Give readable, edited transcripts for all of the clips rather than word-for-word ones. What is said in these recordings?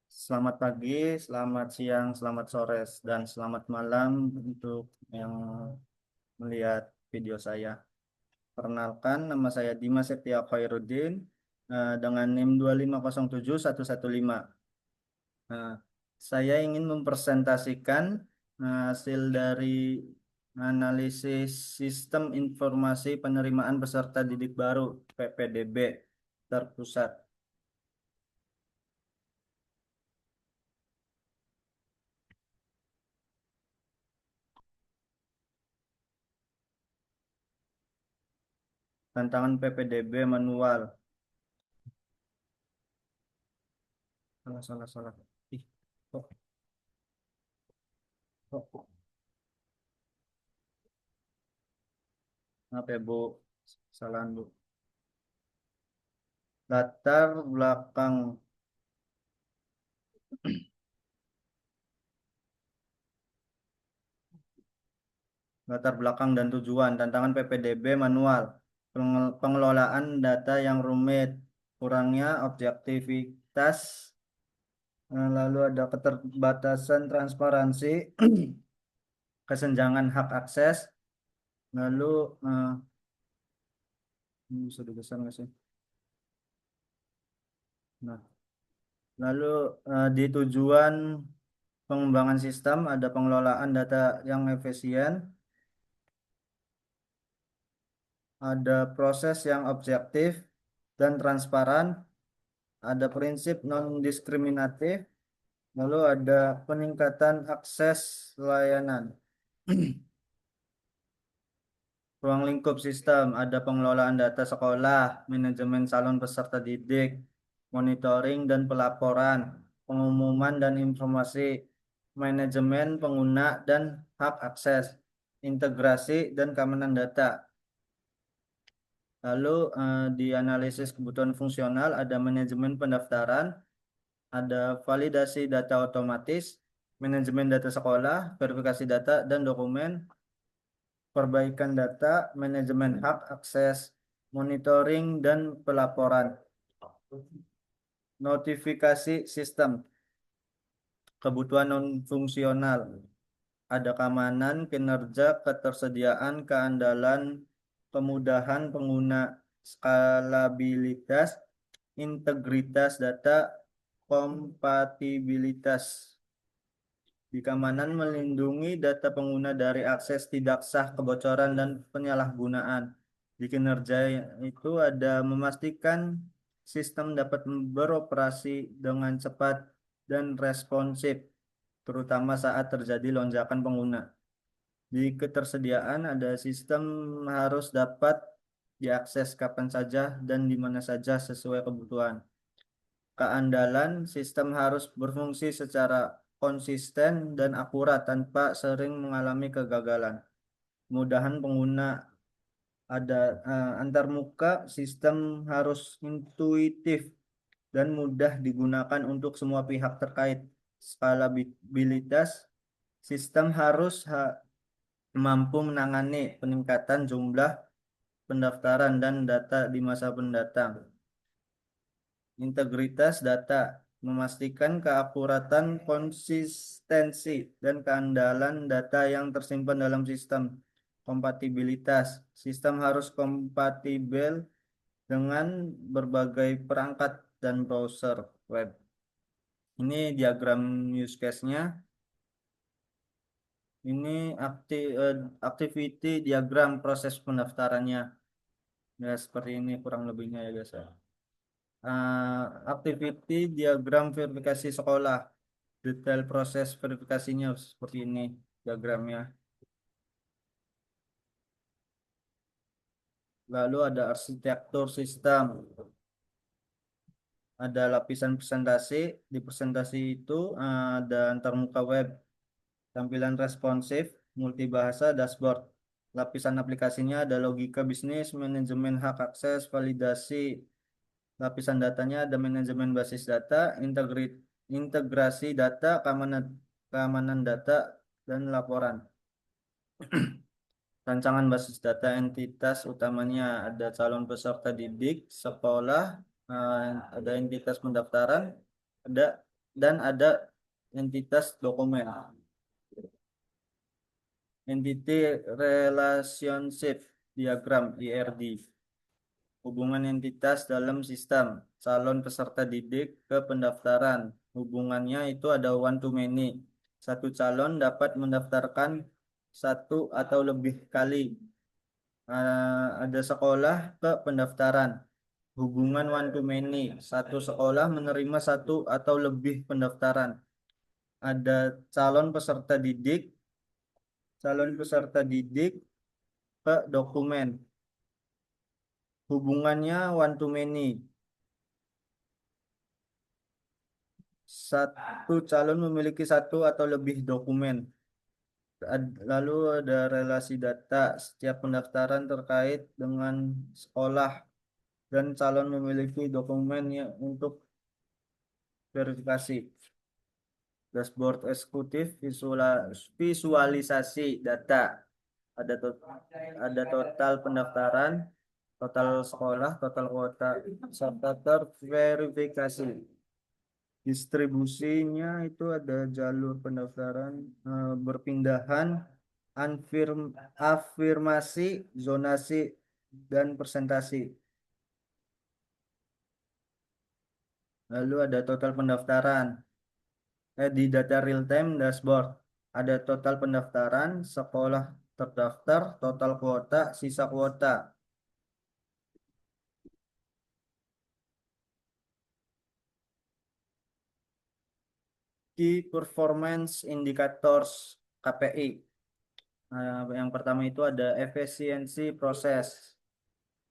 Selamat pagi, selamat siang, selamat sore, dan selamat malam untuk yang melihat video saya. Perkenalkan, nama saya Dimas Setia Khairuddin dengan NIM 2507115. Nah, saya ingin mempresentasikan hasil dari analisis Sistem Informasi Penerimaan Peserta Didik Baru (PPDB) terpusat. Tantangan PPDB manual. Salah, salah, salah. Ih, kok, kok. Maaf ya Bu, kesalahan Bu. Latar belakang, latar belakang dan tujuan. Tantangan PPDB manual. Pengelolaan data yang rumit, kurangnya objektivitas, lalu ada keterbatasan transparansi, kesenjangan hak akses, lalu ini bisa digeser nggak sih? Nah, lalu di tujuan pengembangan sistem ada pengelolaan data yang efisien, ada proses yang objektif dan transparan, ada prinsip non-diskriminatif, lalu ada peningkatan akses layanan. Ruang lingkup sistem, ada pengelolaan data sekolah, manajemen calon peserta didik, monitoring dan pelaporan, pengumuman dan informasi, manajemen pengguna dan hak akses, integrasi dan keamanan data. Lalu di analisis kebutuhan fungsional ada manajemen pendaftaran, ada validasi data otomatis, manajemen data sekolah, verifikasi data dan dokumen, perbaikan data, manajemen hak akses, monitoring dan pelaporan. Notifikasi sistem, kebutuhan non fungsional, ada keamanan, kinerja, ketersediaan, keandalan, kemudahan pengguna, skalabilitas, integritas data, kompatibilitas. Di keamanan melindungi data pengguna dari akses tidak sah, kebocoran, dan penyalahgunaan. Di kinerja itu ada memastikan sistem dapat beroperasi dengan cepat dan responsif, terutama saat terjadi lonjakan pengguna. Di ketersediaan ada sistem harus dapat diakses kapan saja dan di mana saja sesuai kebutuhan. Keandalan sistem harus berfungsi secara konsisten dan akurat tanpa sering mengalami kegagalan. Kemudahan pengguna ada antarmuka sistem harus intuitif dan mudah digunakan untuk semua pihak terkait. Skalabilitas sistem harus mampu menangani peningkatan jumlah pendaftaran dan data di masa mendatang. Integritas data memastikan keakuratan, konsistensi, dan keandalan data yang tersimpan dalam sistem. Kompatibilitas sistem harus kompatibel dengan berbagai perangkat dan browser web. Ini diagram use case-nya. Ini activity diagram proses pendaftarannya. Ya, seperti ini kurang lebihnya ya guys ya. Activity diagram verifikasi sekolah. Detail proses verifikasinya seperti ini diagramnya. Lalu ada arsitektur sistem. Ada lapisan presentasi. Di presentasi itu ada antarmuka web, tampilan responsif, multibahasa, dashboard. Lapisan aplikasinya ada logika bisnis, manajemen hak akses, validasi. Lapisan datanya ada manajemen basis data, integrasi data, keamanan data, dan laporan. Rancangan basis data entitas utamanya ada calon peserta didik, sekolah, Ada entitas pendaftaran, ada dan ada entitas dokumen. Entity Relationship Diagram (IRD). Hubungan entitas dalam sistem calon peserta didik ke pendaftaran. Hubungannya itu ada one to many. Satu calon dapat mendaftarkan satu atau lebih kali. Ada sekolah ke pendaftaran. Hubungan one to many. Satu sekolah menerima satu atau lebih pendaftaran. Ada calon peserta didik, ke dokumen. Hubungannya one to many. Satu calon memiliki satu atau lebih dokumen. Lalu ada relasi data. Setiap pendaftaran terkait dengan sekolah dan calon memiliki dokumen yang untuk verifikasi. Dashboard eksekutif visualisasi data. Ada total pendaftaran, total sekolah, total kuota, serta terverifikasi. Distribusinya itu ada jalur pendaftaran, berpindahan, afirmasi, zonasi, dan presentasi. Lalu ada total pendaftaran. Di data real time dashboard ada total pendaftaran, sekolah terdaftar, total kuota, sisa kuota. Key Performance Indicators (KPI). Yang pertama itu ada efisiensi proses,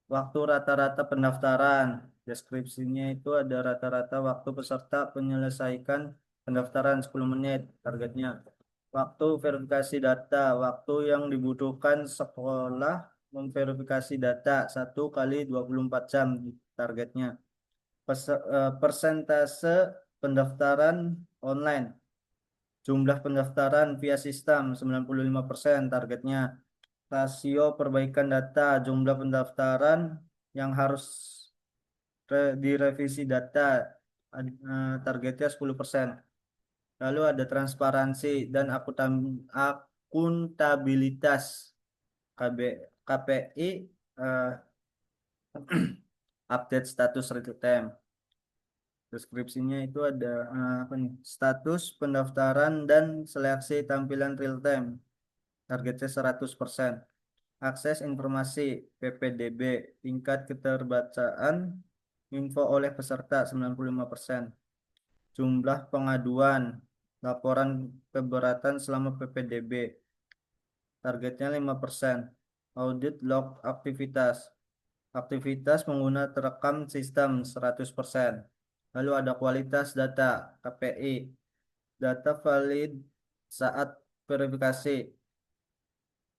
waktu rata-rata pendaftaran. Deskripsinya itu ada rata-rata waktu peserta menyelesaikan pendaftaran 10 menit targetnya. Waktu verifikasi data, waktu yang dibutuhkan sekolah memverifikasi data 1 kali 24 jam targetnya. Persentase pendaftaran online. Jumlah pendaftaran via sistem 95% targetnya. Rasio perbaikan data, jumlah pendaftaran yang harus direvisi data, targetnya 10%. Lalu ada transparansi dan akuntabilitas. KPI, eh, update status real time. Deskripsinya itu ada apa nih? Status pendaftaran dan seleksi tampilan real time. Targetnya 100%. Akses informasi PPDB, tingkat keterbacaan info oleh peserta 95%. Jumlah pengaduan, laporan keberatan selama PPDB, targetnya 5%. Audit log aktivitas. Aktivitas pengguna terekam sistem 100%. Lalu ada kualitas data KPI. Data valid saat verifikasi.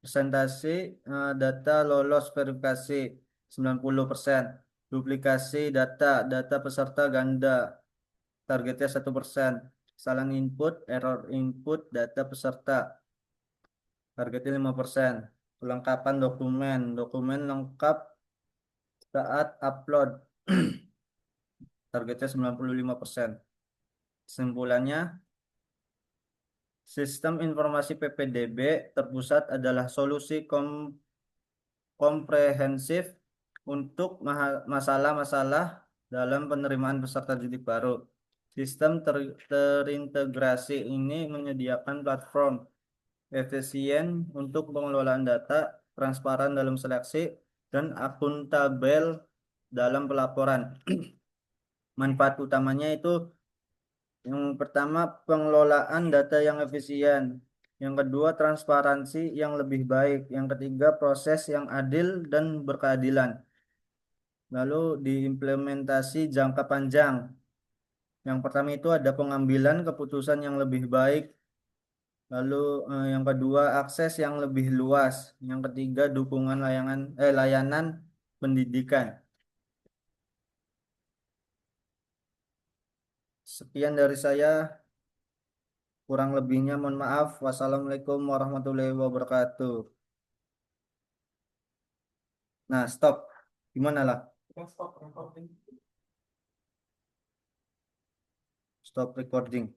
Presentasi data lolos verifikasi 90%. Duplikasi data peserta ganda, targetnya 1%. Kesalahan input, error input data peserta, targetnya 5%. Kelengkapan dokumen lengkap saat upload, targetnya 95%. Kesimpulannya, sistem informasi PPDB terpusat adalah solusi komprehensif untuk masalah-masalah dalam penerimaan peserta didik baru. Sistem terintegrasi ini menyediakan platform efisien untuk pengelolaan data, transparan dalam seleksi, dan akuntabel dalam pelaporan. Manfaat utamanya itu yang pertama pengelolaan data yang efisien, yang kedua transparansi yang lebih baik, yang ketiga proses yang adil dan berkeadilan. Lalu diimplementasi jangka panjang. Yang pertama itu ada pengambilan keputusan yang lebih baik. Lalu yang kedua akses yang lebih luas. Yang ketiga dukungan layanan pendidikan. Sekian dari saya. Kurang lebihnya mohon maaf. Wassalamualaikum warahmatullahi wabarakatuh. Nah, stop. Gimana lah? stop recording.